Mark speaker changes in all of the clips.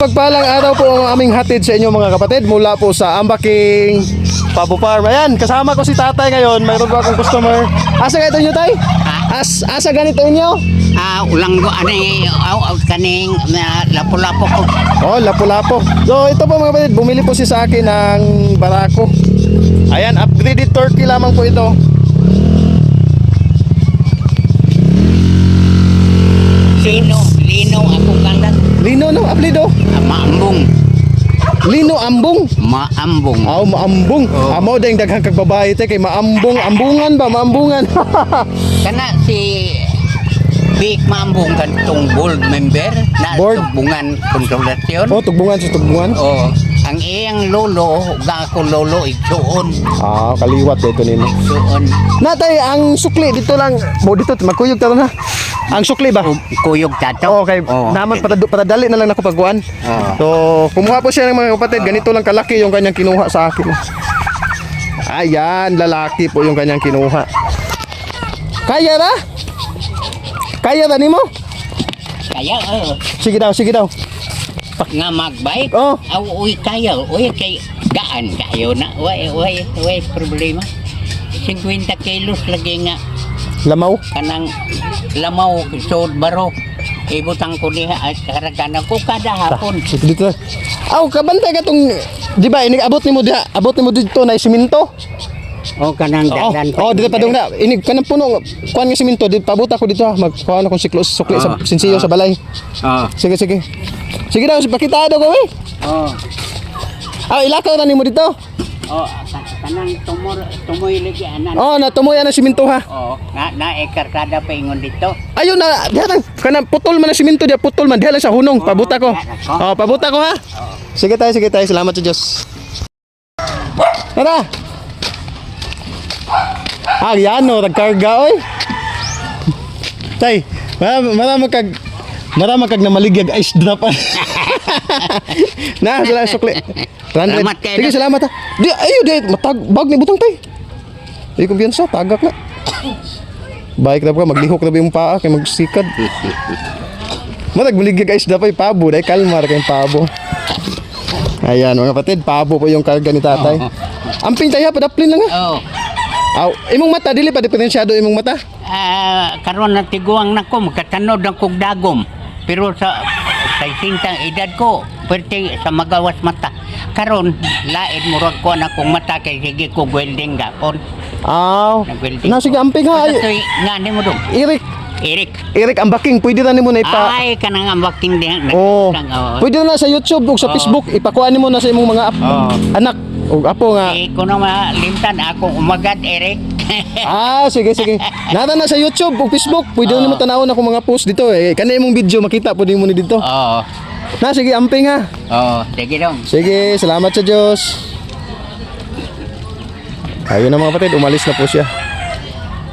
Speaker 1: Pagpalang araw po ang aming hatid sa inyo mga kapatid mula po sa Ambaking Pabo Farm. Ayan, kasama ko si tatay ngayon. Mayroon po akong customer. Asa ganito nyo tay? Asa ganito nyo?
Speaker 2: Ulang go ani kaning lapo-lapo ko.
Speaker 1: Oh, lapo-lapo. So ito po mga kapatid, bumili po si sa akin ng barako. Ayan, upgraded turkey lamang po ito.
Speaker 2: Lino ako kandan.
Speaker 1: Lino no, aplido.
Speaker 2: Maambong.
Speaker 1: Lino ambong.
Speaker 2: Maambong.
Speaker 1: Aw, maambong. Amo ding daghang kag babae te kay maambong, ambungan ba, maambungan.
Speaker 2: Kana si Big Maambong kan tong board member na
Speaker 1: Board?
Speaker 2: tubungan konsolasyon.
Speaker 1: Oh, tugbungan sa tugbungan.
Speaker 2: Oh, ang iyang lolo, ga ako lolo igsuon.
Speaker 1: Kaliwat dito nimo.
Speaker 2: Igsuon.
Speaker 1: Natay ang sukli dito lang. Mo dito magkuyog ta na. Ang sukli ba?
Speaker 2: Kuyog tato.
Speaker 1: Okay, naman patadali na lang ako pagkuan. So, kumuha po siya ng mga kapatid. Ganito lang kalaki yung kanyang kinuha sa akin. Ayan, lalaki po yung kanyang kinuha. Kaya na? Kaya ba nimo?
Speaker 2: Kaya
Speaker 1: Sige daw, sige daw.
Speaker 2: nga magbike.
Speaker 1: Oh.
Speaker 2: Uy kaya, uy kay gaan kayo na. Uy problema. 50 kilos lagi nga
Speaker 1: Lamaw.
Speaker 2: kanang lamaw sod baro. Ibutang ko diha at karagana ko kada hapon.
Speaker 1: Sige dito. Aw, kabantay ka tong, di ba, abot nimo diha, abot nimo dito na siminto.
Speaker 2: O kanang dadan.
Speaker 1: Dito pa dong na. Ini kanang puno kuan nga siminto, di pabuta ko dito. Magkuha na kong sukli sa sinsiyo sa balay. Sige, sige. Sige daw, pakita daw ko eh. Ilakaw na nimo dito.
Speaker 2: Kanang tumoy lagi anan.
Speaker 1: Natumoy na siminto ha.
Speaker 2: Na ekarkada pa ingon dito.
Speaker 1: Ayun na, diha lang. Kanang putol man na siminto, diha putol man, diha lang sa hunong. Pabuta ko. Pabuta ko ha. Sige tayo. Salamat sa Diyos. Tara. Yan o, nagkarga oy. Tay, marami kag namaligyag ice drop. Na, sila sukli.
Speaker 2: Salamat kayo.
Speaker 1: Sige, salamat ha. Bag ni butang tay. Di kumpiyansa, tagak na. Baik na po ka, maglihok na ba yung paa kay magsikad. Nagmaligyag ice drop ay pabo, dahil kalmar kayong pabo. Ayan mga kapatid, pabo po yung karga ni tatay. Amping tayo, padaplin lang ha. Imong mata, dili pa diferensyado imong mata?
Speaker 2: Karon na tiguang na ko, makatanod ang kong dagom. Pero sa sintang edad ko, pwerte sa magawas mata. Karon, laid murag ko na kong mata kay sige ko welding gapon.
Speaker 1: Sige, amping ha.
Speaker 2: Nga ni mo dong.
Speaker 1: Eric Ambaking, pwede na nimo na ipa...
Speaker 2: Ay, kanang ambaking din.
Speaker 1: Pwede na sa YouTube o sa Facebook, ipakuha nimo na sa imong mga anak o apo nga.
Speaker 2: Kung na malimtan akong umagad, Eric.
Speaker 1: Sige. Nara na sa YouTube o Facebook, pwede na nimo tanawon ako mga post dito eh. Kana imong video makita pwede mo ni dito. Sige, amping ha.
Speaker 2: Sige dong.
Speaker 1: Sige, salamat sa Diyos. Ayun na mga kapatid, umalis na po siya.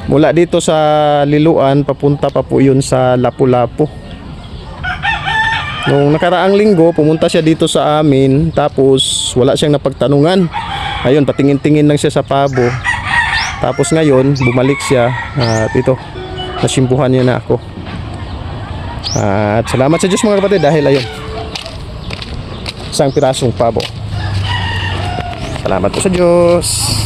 Speaker 1: Mula dito sa Liloan, papunta pa po yun sa Lapu-Lapu. Nung nakaraang linggo, pumunta siya dito sa amin. Tapos wala siyang napagtanungan. Ayun, patingin-tingin lang siya sa pabo. Tapos ngayon, bumalik siya. At ito, nasimpuhan niya na ako. At salamat sa Diyos mga kapatid dahil ayun, isang pirasong pabo. Salamat po sa Diyos.